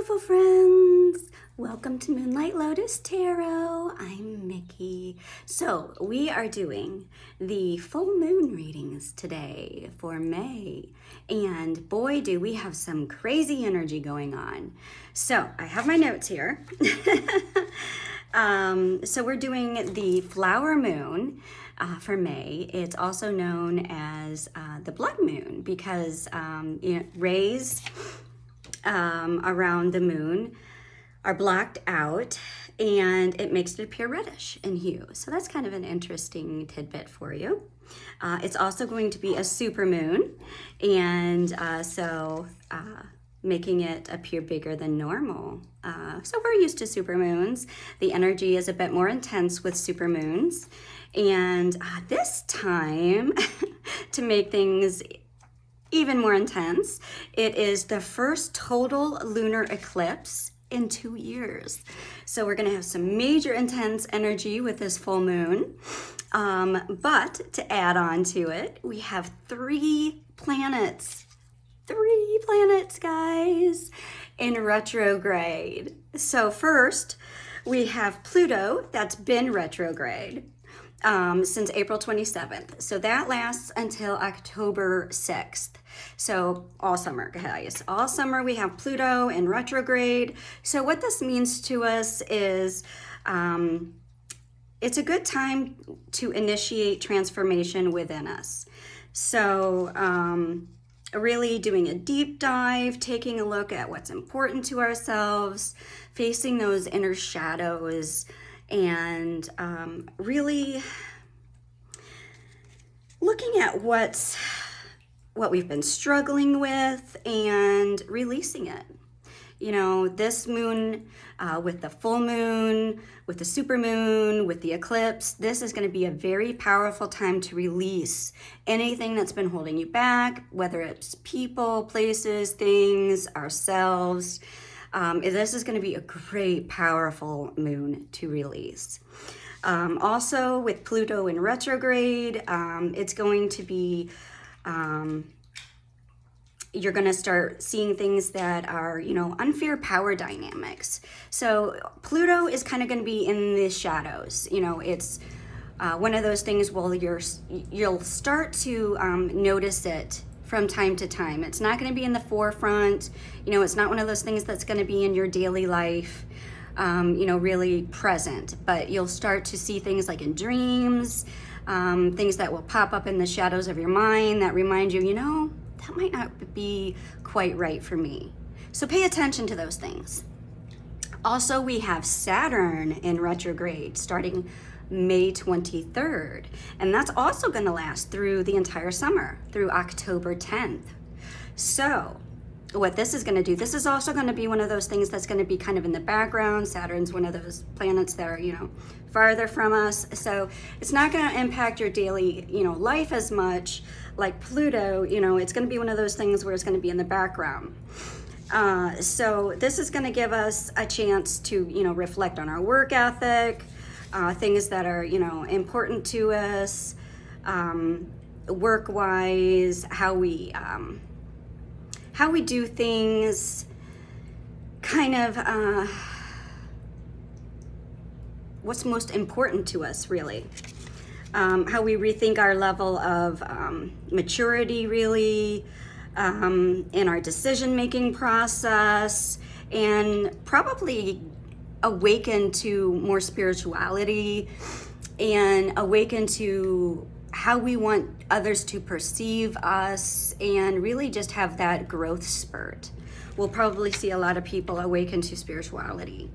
beautiful friends. Welcome to Moonlight Lotus Tarot. I'm Mickey. So we are doing the full moon readings today for May. And boy, do we have some crazy energy going on. So I have my notes here. So we're doing the flower moon for May. It's also known as the blood moon because rays around the moon are blocked out and it makes it appear reddish in hue. So that's kind of an interesting tidbit for you. It's also going to be a super moon, and making it appear bigger than normal. So we're used to super moons. The energy is a bit more intense with super moons. And this time, to make things even more intense, it is the first total lunar eclipse in 2 years. So we're gonna have some major intense energy with this full moon. But to add on to it, we have three planets, guys, in retrograde. So first, we have Pluto that's been retrograde since April 27th. So that lasts until October 6th. So all summer, guys. All summer we have Pluto in retrograde. So what this means to us is it's a good time to initiate transformation within us. So really doing a deep dive, taking a look at what's important to ourselves, facing those inner shadows, and really looking at what we've been struggling with and releasing it. You know, this moon, with the full moon, with the super moon, with the eclipse, this is going to be a very powerful time to release anything that's been holding you back, whether it's people, places, things, ourselves. This is going to be a great, powerful moon to release. Also, with Pluto in retrograde, it's going to be, you're going to start seeing things that are, unfair power dynamics. So Pluto is kind of going to be in the shadows. It's one of those things where you'll start to notice it from time to time. It's not going to be in the forefront. It's not one of those things that's going to be in your daily life, really present. But you'll start to see things like in dreams, things that will pop up in the shadows of your mind that remind you, that might not be quite right for me. So pay attention to those things. Also, we have Saturn in retrograde starting May 23rd. And that's also going to last through the entire summer, through October 10th. So what this is going to do, this is also going to be one of those things that's going to be kind of in the background. Saturn's one of those planets that are, farther from us. So it's not going to impact your daily, life as much like Pluto. It's going to be one of those things where it's going to be in the background. So this is going to give us a chance to, reflect on our work ethic, things that are, important to us, work-wise, how we do things, kind of what's most important to us, really. How we rethink our level of maturity, really, in our decision-making process, and probably awaken to more spirituality and awaken to how we want others to perceive us, and really just have that growth spurt. We'll probably see a lot of people awaken to spirituality.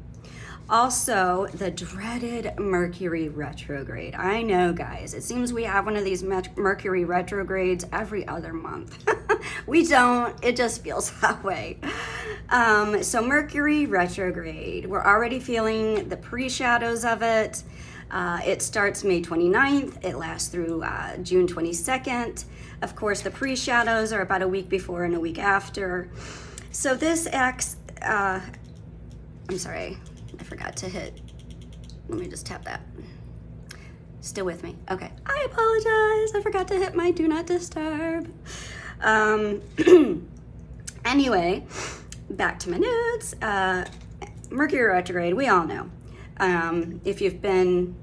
Also, the dreaded Mercury retrograde. I know, guys, it seems we have one of these Mercury retrogrades every other month. We don't, it just feels that way. So Mercury retrograde, we're already feeling the pre-shadows of it. It starts May 29th, it lasts through June 22nd. Of course, the pre-shadows are about a week before and a week after. So this acts, I'm sorry, I forgot to hit, let me just tap that. Still with me? Okay, I apologize, I forgot to hit my do not disturb. Anyway, back to my notes. Mercury retrograde, we all know. If you've been,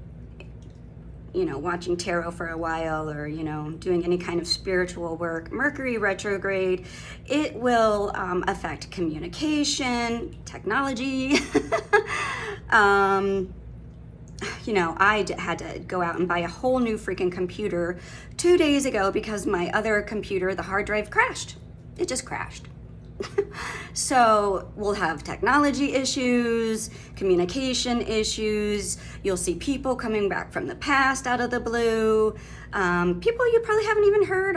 watching tarot for a while, or, doing any kind of spiritual work, Mercury retrograde, it will affect communication, technology. I had to go out and buy a whole new freaking computer 2 days ago because my other computer, the hard drive, crashed. It just crashed. So we'll have technology issues, communication issues. You'll see people coming back from the past out of the blue. People you probably haven't even heard,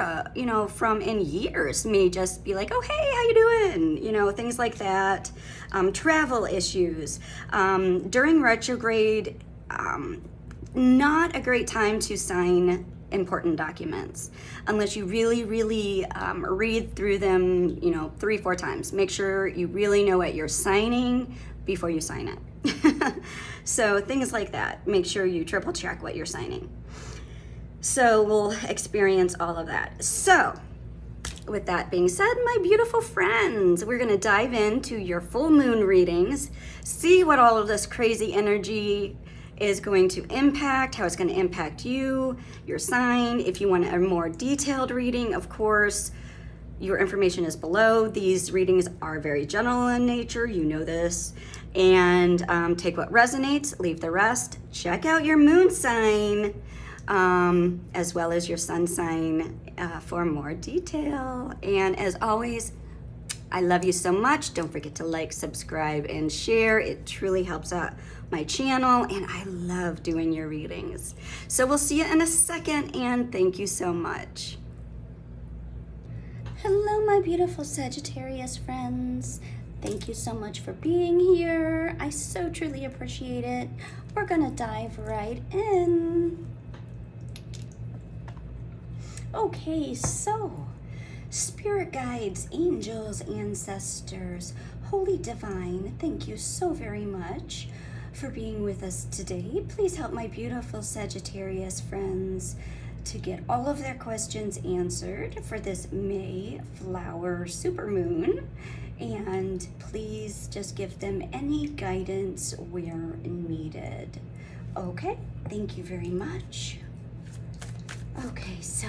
from in years may just be like, oh, hey, how you doing? Things like that. Travel issues. During retrograde, not a great time to sign important documents unless you really read through them 3-4 times. Make sure you really know what you're signing before you sign it. So things like that, make sure you triple check what you're signing. So we'll experience all of that. So with that being said, my beautiful friends, we're going to dive into your full moon readings, see what all of this crazy energy is going to impact, how it's going to impact you, your sign. If you want a more detailed reading, of course, your information is below. These readings are very general in nature, you know this. And take what resonates, leave the rest. Check out your moon sign, as well as your sun sign for more detail. And as always, I love you so much. Don't forget to like, subscribe, and share. It truly helps out my channel, and I love doing your readings. So we'll see you in a second, and thank you so much. Hello, my beautiful Sagittarius friends. Thank you so much for being here. I so truly appreciate it. We're gonna dive right in. Okay, so spirit guides, angels, ancestors, holy divine, thank you so very much for being with us today. Please help my beautiful Sagittarius friends to get all of their questions answered for this May flower supermoon. And please just give them any guidance where needed. Okay, thank you very much. Okay, so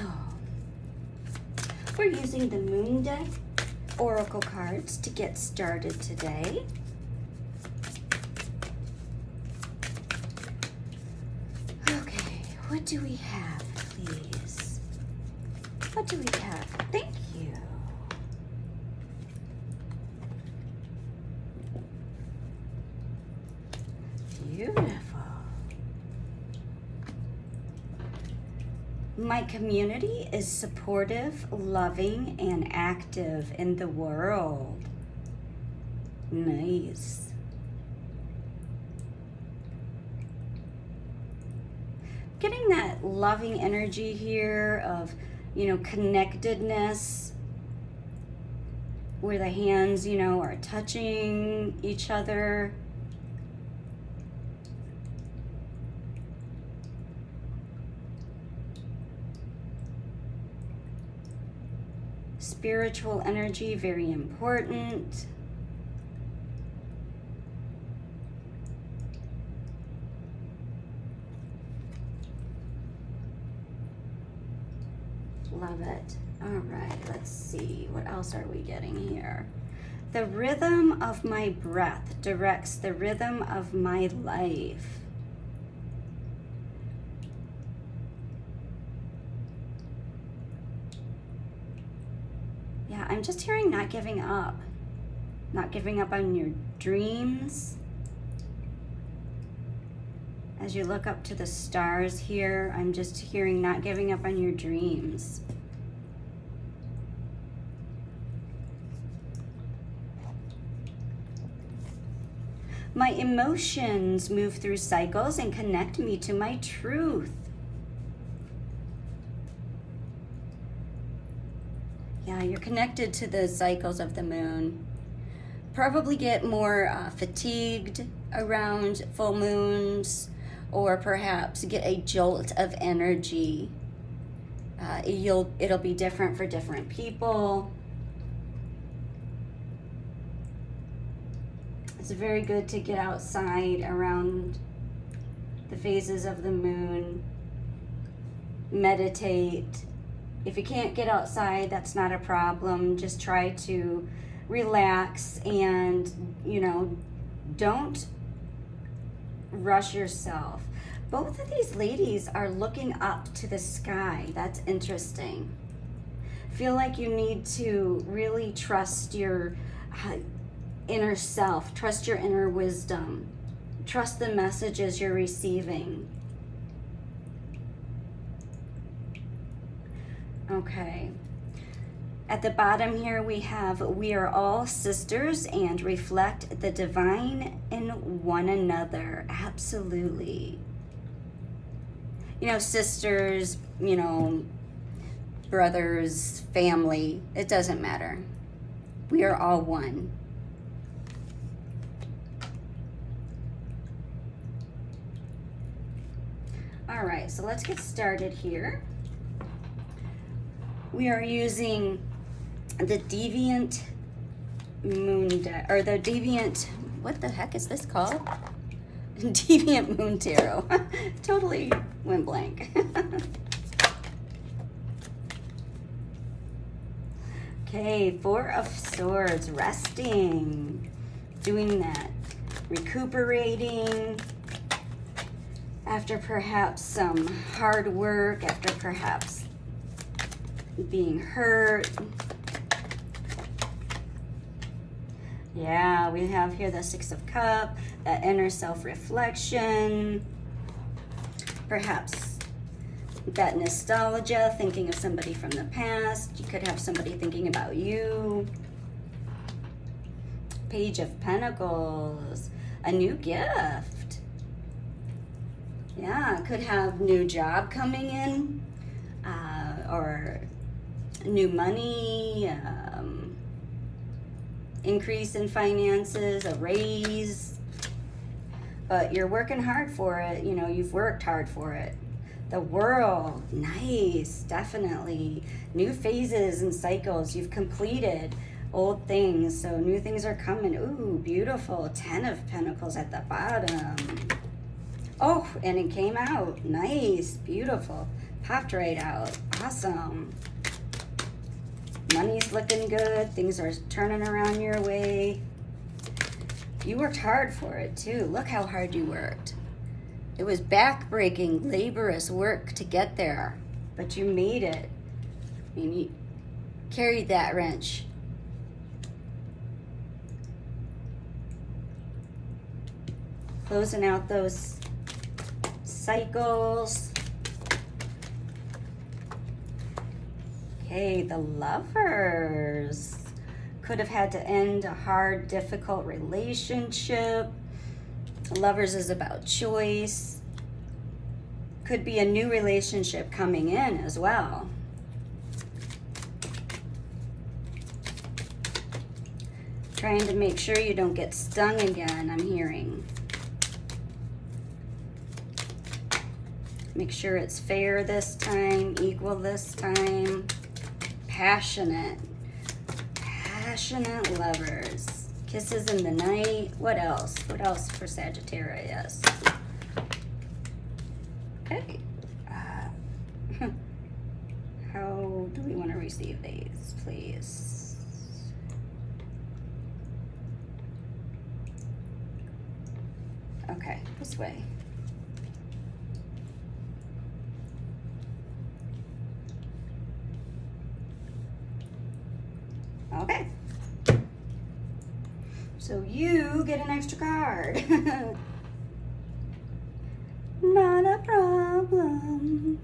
we're using the Moon Deck Oracle cards to get started today. Okay, what do we have, please? What do we have? Thank you. Beautiful. My community is supportive, loving, and active in the world. Nice. Getting that loving energy here of, connectedness, where the hands, are touching each other. Spiritual energy, very important. Love it. All right, let's see. What else are we getting here? The rhythm of my breath directs the rhythm of my life. Yeah, I'm just hearing not giving up. Not giving up on your dreams. As you look up to the stars here, I'm just hearing not giving up on your dreams. My emotions move through cycles and connect me to my truth. Yeah, you're connected to the cycles of the moon. Probably get more fatigued around full moons, or perhaps get a jolt of energy. It'll be different for different people. It's very good to get outside around the phases of the moon, meditate. If you can't get outside, that's not a problem. Just try to relax and, you know, don't rush yourself. Both of these ladies are looking up to the sky. That's interesting. Feel like you need to really trust your inner self, trust your inner wisdom, trust the messages you're receiving. Okay. At the bottom here we have, we are all sisters and reflect the divine in one another. Absolutely. You know, sisters, you know, brothers, family, it doesn't matter. We are all one. All right, so let's get started here. We are using the Deviant Moon deck, or the Deviant, what the heck is this called? Deviant Moon Tarot. Totally went blank. Okay, Four of Swords, resting, doing that, recuperating after perhaps some hard work, after perhaps being hurt. Yeah, we have here the Six of Cups, that inner self-reflection, perhaps that nostalgia, thinking of somebody from the past. You could have somebody thinking about you. Page of Pentacles, a new gift. Yeah, could have new job coming in, or new money, increase in finances, a raise. But you're working hard for it. You know, you've worked hard for it. The World, nice, definitely. New phases and cycles. You've completed old things, so new things are coming. Ooh, beautiful. 10 of Pentacles at the bottom. Oh, and it came out. Nice, beautiful. Popped right out. Awesome. Money's looking good. Things are turning around your way. You worked hard for it, too. Look how hard you worked. It was back-breaking, laborious work to get there, but you made it. I mean, you carried that wrench. Closing out those cycles. Okay, the Lovers. Could have had to end a hard, difficult relationship. Lovers is about choice. Could be a new relationship coming in as well. Trying to make sure you don't get stung again, I'm hearing. Make sure it's fair this time, equal this time. Passionate. Passionate lovers. Kisses in the night. What else? What else for Sagittarius? Okay. How do we want to receive these, please? Okay, this way. Okay. So you get an extra card. Not a problem.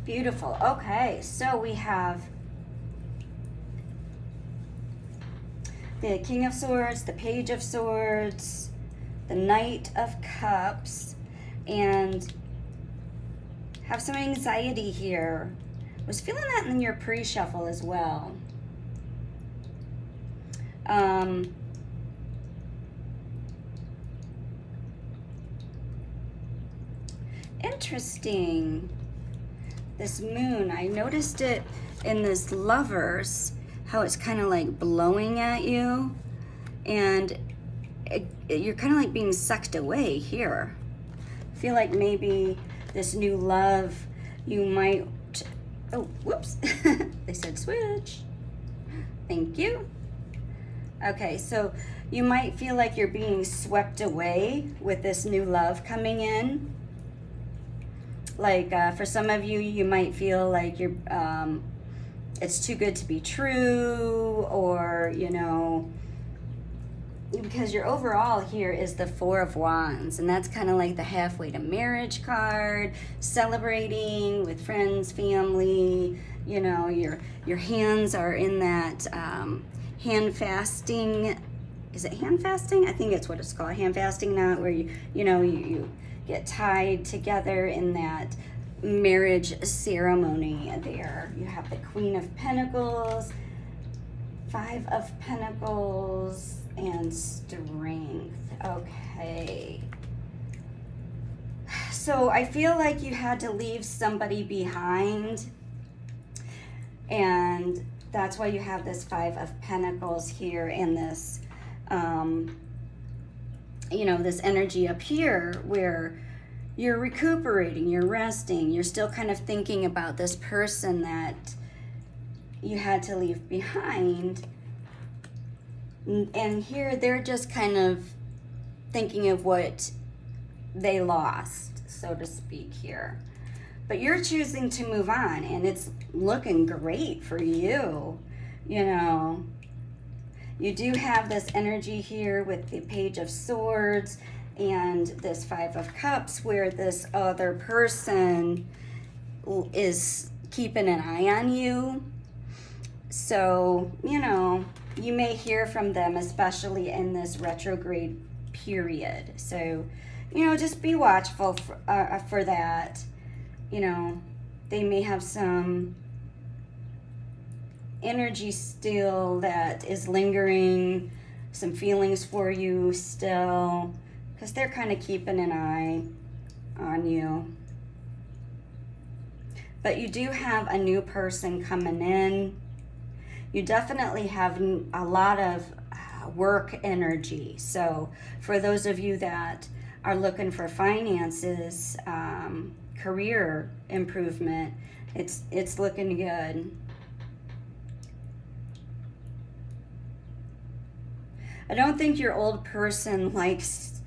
Beautiful. Okay, so we have the King of Swords, the Page of Swords, the Knight of Cups, and have some anxiety here. Was feeling that in your pre-shuffle as well. Interesting. this moon, I noticed it in this Lovers, how it's kind of like blowing at you, and you're kind of like being sucked away here. I feel like maybe this new love, you might, oh, whoops, they said switch. Thank you. Okay, so you might feel like you're being swept away with this new love coming in. Like for some of you, you might feel like you're, it's too good to be true, or, you know, because your overall here is the Four of Wands, and that's kind of like the halfway to marriage card, celebrating with friends, family, you know, your hands are in that hand fasting. Is it hand fasting? I think it's what it's called, hand fasting knot, where you get tied together in that marriage ceremony there. You have the Queen of Pentacles, Five of Pentacles, and Strength. Okay. So I feel like you had to leave somebody behind, and that's why you have this Five of Pentacles here and this, you know, this energy up here where you're recuperating, you're resting, you're still kind of thinking about this person that you had to leave behind. And here they're just kind of thinking of what they lost, so to speak here. But you're choosing to move on, and it's looking great for you, you know. You do have this energy here with the Page of Swords and this Five of Cups, where this other person is keeping an eye on you. So, you know, you may hear from them, especially in this retrograde period. So, you know, just be watchful for that. You know, they may have some energy still that is lingering, some feelings for you still, because they're kind of keeping an eye on you. But you do have a new person coming in. You definitely have a lot of work energy. So for those of you that are looking for finances, career improvement, it's looking good. I don't think your old person likes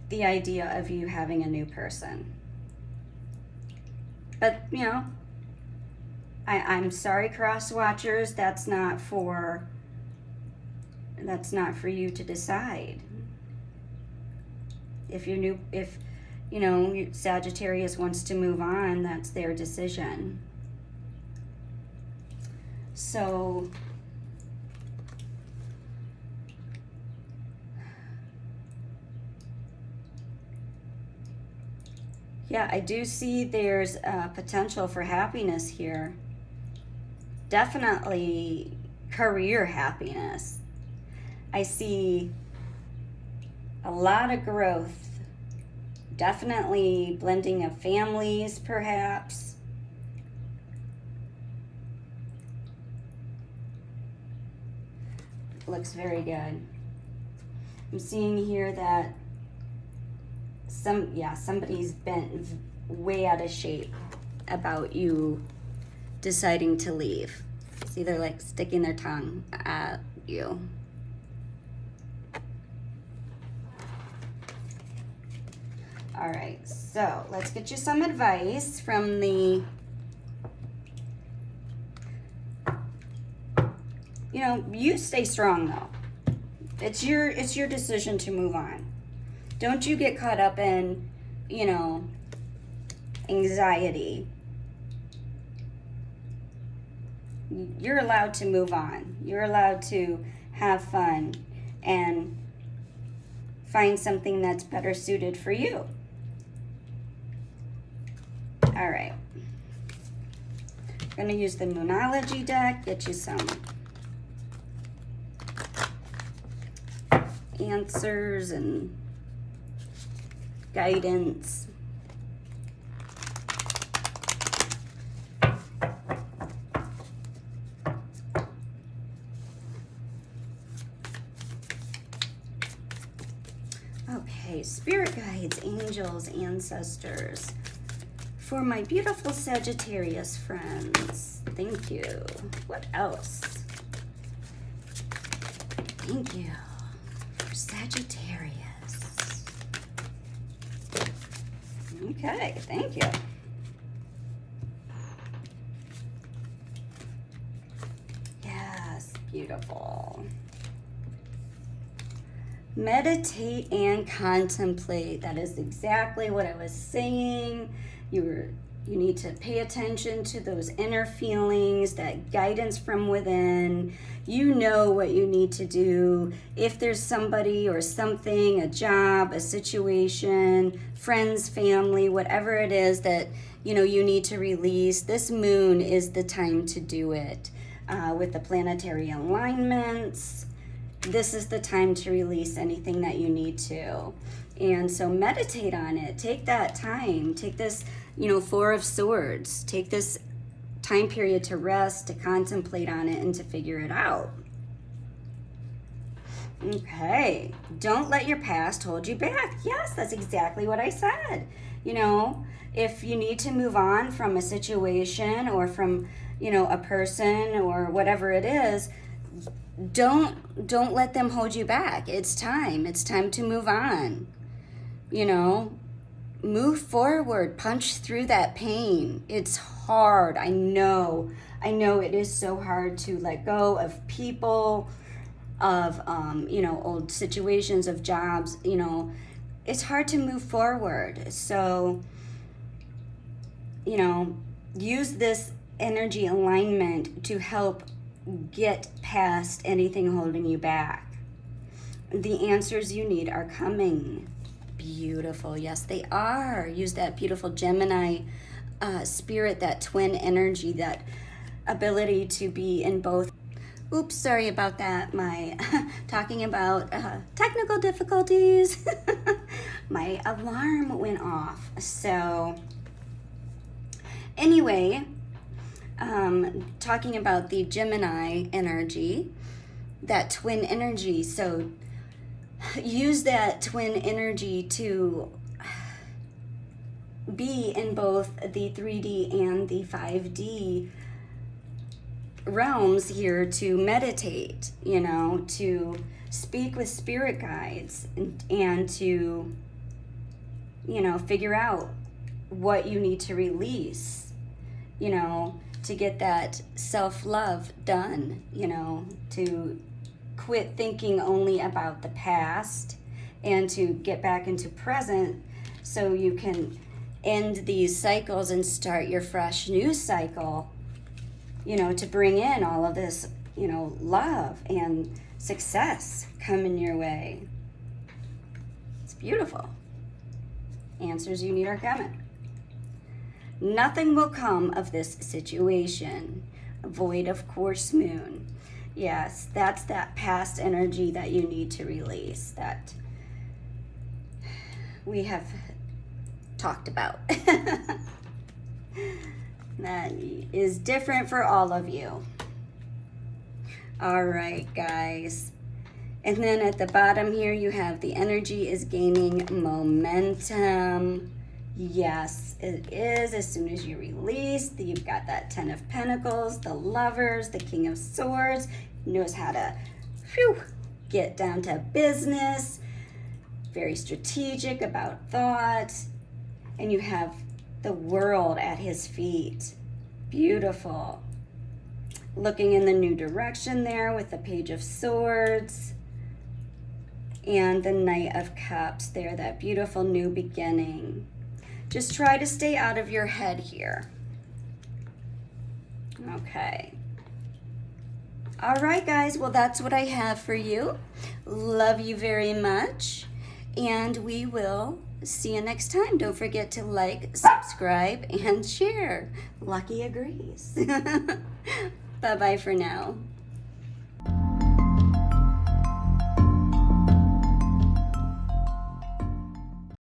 the idea of you having a new person. But, you know, I'm sorry, cross watchers, that's not for you to decide. If you know, Sagittarius wants to move on, that's their decision. So yeah, I do see there's potential for happiness here. Definitely career happiness. I see a lot of growth. Definitely blending of families, perhaps. Looks very good. I'm seeing here that somebody's been way out of shape about you deciding to leave. See, they're like sticking their tongue at you. All right, so let's get you some advice from the, you know, you stay strong though. It's your decision to move on. Don't you get caught up in, you know, anxiety. You're allowed to move on. You're allowed to have fun and find something that's better suited for you. All right. I'm going to use the Moonology deck, get you some answers and guidance. Okay, spirit guides, angels, ancestors. For my beautiful Sagittarius friends, thank you. What else? Thank you for Sagittarius. Okay, thank you. Yes, beautiful. Meditate and contemplate. That is exactly what I was saying. You need to pay attention to those inner feelings, that guidance from within. You know what you need to do. If there's somebody or something, a job, a situation, friends, family, whatever it is that you need to release, this moon is the time to do it. With the planetary alignments, this is the time to release anything that you need to. And so meditate on it. Take that time. Take this, Four of Swords. Take this time period to rest, to contemplate on it, and to figure it out. Okay. Don't let your past hold you back. Yes, that's exactly what I said. If you need to move on from a situation or from, a person or whatever it is, don't let them hold you back. It's time to move on. Move forward, punch through that pain. It's hard. I know it is so hard to let go of people, of old situations, of jobs. It's hard to move forward. So use this energy alignment to help get past anything holding you back. The answers you need are coming. Beautiful. Yes, they are. Use that beautiful Gemini spirit, that twin energy, that ability to be in both. Oops, sorry about that. My talking about technical difficulties. My alarm went off. So anyway, talking about the Gemini energy, that twin energy. So use that twin energy to be in both the 3D and the 5D realms here, to meditate, to speak with spirit guides and to, figure out what you need to release, to get that self-love done, to quit thinking only about the past and to get back into present so you can end these cycles and start your fresh new cycle, to bring in all of this, love and success coming your way. It's beautiful. Answers you need are coming. Nothing will come of this situation. Void of course moon. Yes, that's that past energy that you need to release, that we have talked about. That is different for all of you. All right, guys. And then at the bottom here, you have the energy is gaining momentum. Yes, it is. As soon as you release, you've got that 10 of Pentacles, the Lovers, the King of Swords. Knows how to get down to business. Very strategic about thought. And you have the World at his feet. Beautiful. Looking in the new direction there with the Page of Swords. And the Knight of Cups there, that beautiful new beginning. Just try to stay out of your head here. Okay. All right, guys. Well, that's what I have for you. Love you very much. And we will see you next time. Don't forget to like, subscribe, and share. Lucky agrees. Bye-bye for now.